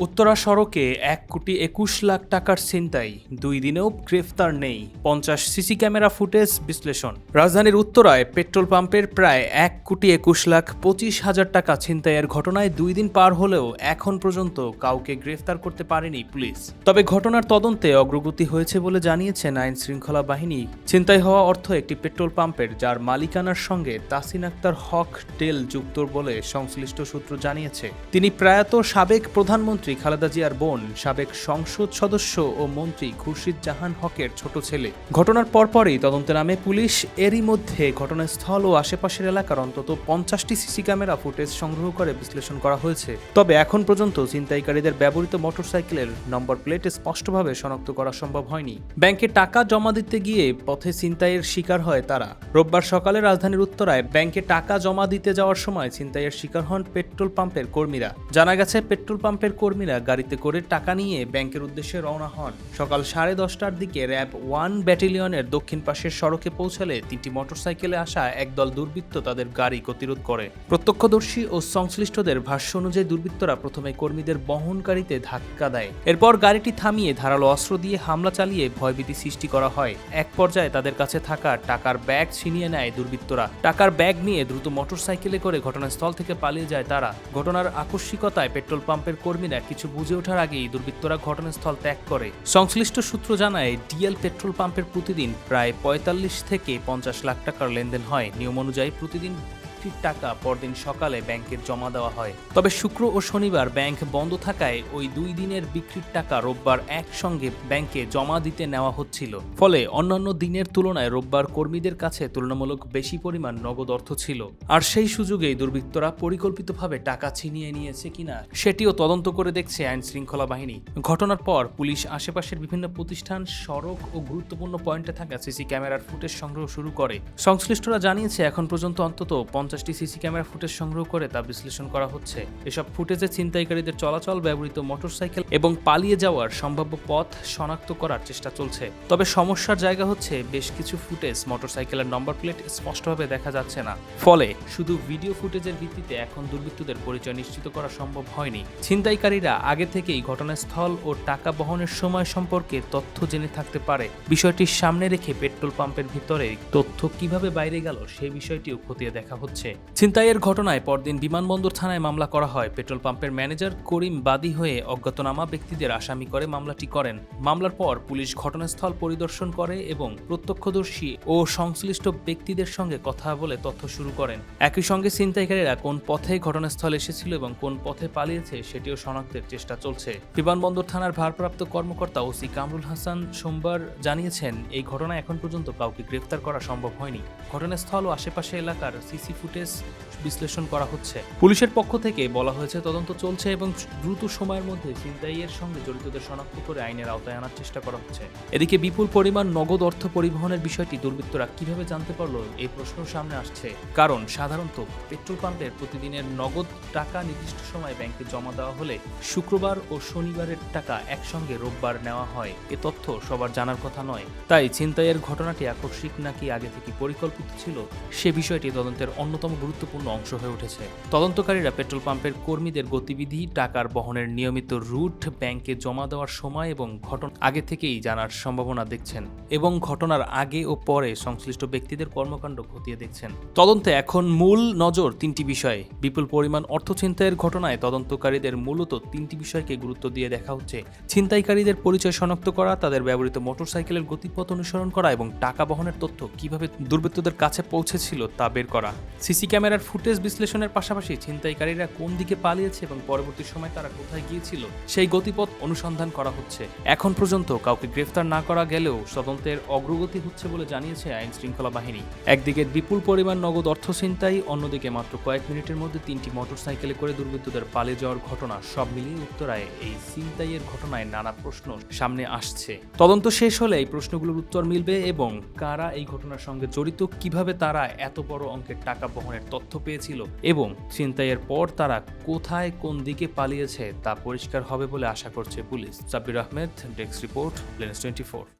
উত্তরা সড়কে ১,২১,০০,০০০ টাকার ছিনতাই, ২ দিনেও গ্রেফতার নেই। ৫০ সিসি ক্যামেরা ফুটেজ বিশ্লেষণ। রাজধানীর উত্তরায় পেট্রোল পাম্পের প্রায় ১,২১,২৫,০০০ টাকা ছিনতাইয়ের ঘটনায় ২ দিন পার হলেও এখন পর্যন্ত কাউকে গ্রেফতার করতে পারেনি পুলিশ। তবে ঘটনার তদন্তে অগ্রগতি হয়েছে বলে জানিয়েছেন আইন শৃঙ্খলা বাহিনী। ছিনতাই হওয়া অর্থ একটি পেট্রোল পাম্পের, যার মালিকানার সঙ্গে তাসিন আক্তার হক ডেল যুক্ত বলে সংশ্লিষ্ট সূত্র জানিয়েছে। তিনি প্রয়াত সাবেক প্রধানমন্ত্রী খালেদা জিয়ার বোন, সাবেক সংসদ সদস্য ও মন্ত্রী খুরশিদ জাহান হকের ছোট ছেলে। ঘটনার পরপরই তদন্তে নামে পুলিশ। এরই মধ্যে ঘটনাস্থল ও আশেপাশের এলাকার অন্তত ৫০টি সিসি ক্যামেরা ফুটেজ সংগ্রহ করে বিশ্লেষণ করা হয়েছে। তবে এখন পর্যন্ত ছিনতাইকারীদের ব্যবহৃত মোটরসাইকেলের নম্বর প্লেট স্পষ্টভাবে শনাক্ত করা সম্ভব হয়নি। ব্যাংকে টাকা জমা দিতে গিয়ে পথে ছিনতাইয়ের শিকার হয় তারা। রোববার সকালে রাজধানীর উত্তরায় ব্যাংকে টাকা জমা দিতে যাওয়ার সময় ছিনতাইয়ের শিকার হন পেট্রোল পাম্পের কর্মীরা। জানা গেছে, পেট্রোল পাম্পের কর্মীরা গাড়িতে করে টাকা নিয়ে ব্যাংকের উদ্দেশ্যে রওনা হন। সকাল 10:30টার দিকে র্যাব 1 ব্যাটালিয়নের দক্ষিণ পাশের সড়কে পৌঁছালে 3টি মোটরসাইকেলে আসা একদল দুর্বৃত্ত তাদের গাড়ি গতিরোধ করে। প্রত্যক্ষদর্শী ও সংশ্লিষ্টদের ভাষ্য অনুযায়ী দুর্বৃত্তরা প্রথমে কর্মীদের বহনকারীতে ধাক্কা দেয়। এরপর গাড়িটি থামিয়ে ধারালো অস্ত্র দিয়ে হামলা চালিয়ে ভয়ভীতি সৃষ্টি করা হয়। এক পর্যায়ে তাদের কাছে থাকা টাকার ব্যাগ ছিনিয়ে নেয় দুর্বৃত্তরা। টাকার ব্যাগ নিয়ে দ্রুত মোটরসাইকেলে করে ঘটনাস্থল থেকে পালিয়ে যায় তারা। ঘটনার আকস্মিকতায় পেট্রোল পাম্পের কর্মীরা কিছু বুঝে ওঠার আগেই দুর্বৃত্তরা ঘটনাস্থল ত্যাগ করে। সংশ্লিষ্ট সূত্র জানায়, ডিএল পেট্রোল পাম্পের প্রতিদিন প্রায় ৪৫ থেকে ৫০ লাখ টাকার লেনদেন হয়। নিয়ম অনুযায়ী প্রতিদিন টাকা পরদিন সকালে ব্যাংকে জমা দেওয়া হয়। তবে শুক্র ও শনিবার ব্যাংক বন্ধ থাকায় ওই 2 দিনের বিক্রির টাকা রোববার একসঙ্গে ব্যাংকে জমা দিতে নেওয়া হচ্ছিল। ফলে অন্যান্য দিনের তুলনায় রোববার কর্মীদের কাছে তুলনামূলক বেশি পরিমাণ নগদ অর্থ ছিল। আর সেই সুযোগেই দুর্বৃত্তরা পরিকল্পিতভাবে টাকা ছিনিয়ে নিয়েছে কিনা সেটিও তদন্ত করে দেখছে আইন শৃঙ্খলা বাহিনী। ঘটনার পর পুলিশ আশেপাশের বিভিন্ন প্রতিষ্ঠান, সড়ক ও গুরুত্বপূর্ণ পয়েন্টে থাকা সিসি ক্যামেরার ফুটেজ সংগ্রহ শুরু করে। সংশ্লিষ্টরা জানিয়েছে, এখন পর্যন্ত অন্তত ৫০টি সিসি ক্যামেরা ফুটেজ সংগ্রহ করে তা বিশ্লেষণ করা হচ্ছে। এসব ফুটেজে ছিনতাইকারীদের চলাচল, ব্যবহৃত মোটরসাইকেল এবং পালিয়ে যাওয়ার সম্ভাব্য পথ শনাক্ত করার চেষ্টা চলছে। তবে সমস্যার জায়গা হচ্ছে, বেশ কিছু ফুটেজ মোটরসাইকেলের নম্বর প্লেট স্পষ্টভাবে দেখা যাচ্ছে না। ফলে শুধু ভিডিও ফুটেজের ভিত্তিতে এখন দুর্বৃত্তদের পরিচয় নিশ্চিত করা সম্ভব হয়নি। ছিনতাইকারীরা আগে থেকেই ঘটনাস্থল ও টাকা বহনের সময় সম্পর্কে তথ্য জেনে থাকতে পারে। বিষয়টি সামনে রেখে পেট্রোল পাম্পের ভিতরে তথ্য কিভাবে বাইরে গেল সেই বিষয়টিও খতিয়ে দেখা হচ্ছে। ছিনতাইয়ের ঘটনায় পরদিন বিমানবন্দর থানায় মামলা করা হয়। পেট্রোল পাম্পের ম্যানেজার করিম বাদী হয়ে অজ্ঞাতনামা ব্যক্তিদের আসামি করে মামলাটি করেন। মামলার পর পুলিশ ঘটনাস্থল পরিদর্শন করে এবং প্রত্যক্ষদর্শী ও সংশ্লিষ্ট ব্যক্তিদের সঙ্গে কথা বলে তথ্য শুরু করেন। একই সঙ্গে ছিনতাইকারীরা কোন পথে ঘটনাস্থলে এসেছিল এবং কোন পথে পালিয়েছে সেটিও শনাক্তের চেষ্টা চলছে। বিমানবন্দর থানার ভারপ্রাপ্ত কর্মকর্তা ওসি কামরুল হাসান সোমবার জানিয়েছেন, এই ঘটনায় এখন পর্যন্ত কাউকে গ্রেফতার করা সম্ভব হয়নি। ঘটনাস্থল ও আশেপাশে এলাকার সিসি ফুটেজ বিশ্লেষণ করা হচ্ছে। পুলিশের পক্ষ থেকে বলা হয়েছে, তদন্ত চলছে এবং দ্রুত সময়ের মধ্যে ছিনতাইয়ের সঙ্গে জড়িতদের শনাক্ত করে আইনের আওতায় আনার চেষ্টা করা হচ্ছে। এদিকে বিপুল পরিমাণ নগদ অর্থ পরিবহনের বিষয়টি দুর্বৃত্তরা কিভাবে জানতে পারল, এই প্রশ্ন সামনে আসছে। কারণ সাধারণত পেট্রোল পাম্পের প্রতিদিনের নগদ টাকা নির্দিষ্ট সময় ব্যাংকে জমা দেওয়া হলে শুক্রবার ও শনিবারের টাকা একসঙ্গে রোববার নেওয়া হয়। এ তথ্য সবার জানার কথা নয়। তাই ছিনতাইয়ের ঘটনাটি আকস্মিক নাকি আগে থেকে পরিকল্পিত ছিল, সে বিষয়টি তদন্তের অন্যতম গুরুত্বপূর্ণ অংশ হয়ে উঠেছে। তদন্তকারীরা পেট্রোল পাম্পের কর্মীদের গতিবিধি, টাকার বহনের নিয়মিত রুট, ব্যাংকে জমা দেওয়ার সময় এবং ঘটনা আগে থেকেই জানার সম্ভাবনা দেখছেন এবং ঘটনার আগে ও পরে সংশ্লিষ্ট ব্যক্তিদের কর্মকাণ্ড খতিয়ে দেখছেন। তদন্তে এখন মূল নজর 3টি বিষয়ে। বিপুল পরিমাণ অর্থ ছিনতাইয়ের ঘটনায় তদন্তকারীদের মূলত 3টি বিষয়কে গুরুত্ব দিয়ে দেখা হচ্ছে: ছিনতাইকারীদের পরিচয় শনাক্ত করা, তাদের ব্যবহৃত মোটরসাইকেলের গতিপথ অনুসরণ করা এবং টাকা বহনের তথ্য কিভাবে দুর্বৃত্তদের কাছে পৌঁছেছিল তা বের করা। সিসি ক্যামেরার ফুটেজ বিশ্লেষণের পাশাপাশি ছিনতাইকারীরা কোন দিকে পালিয়েছে এবং পরবর্তী সময় তারা কোথায় গিয়েছিল সেই গতিপথ অনুসন্ধান করা হচ্ছে। এখন পর্যন্ত কাউকে গ্রেফতার না করা গেলেও তদন্তের অগ্রগতি হচ্ছে বলে জানিয়েছে আইন শৃঙ্খলা বাহিনী। একদিকে বিপুল পরিমাণ নগদ অর্থ ছিনতাই, অন্যদিকে মাত্র কয়েক মিনিটের মধ্যে 3টি মোটরসাইকেলে করে দুর্বৃত্তদের পালিয়ে যাওয়ার ঘটনা। সব মিলিয়ে উত্তরায় এই ছিনতাইয়ের ঘটনায় নানা প্রশ্ন সামনে আসছে। তদন্ত শেষ হলে এই প্রশ্নগুলোর উত্তর মিলবে এবং কারা এই ঘটনার সঙ্গে জড়িত, কিভাবে তারা এত বড় অঙ্কের টাকা বহনের তথ্য পেয়েছিল এবং ছিনতাইয়ের পর তারা কোথায় কোন দিকে পালিয়েছে তা পরিষ্কার হবে বলে আশা করছে police. Sabbir Ahmed, desk report, planes 24।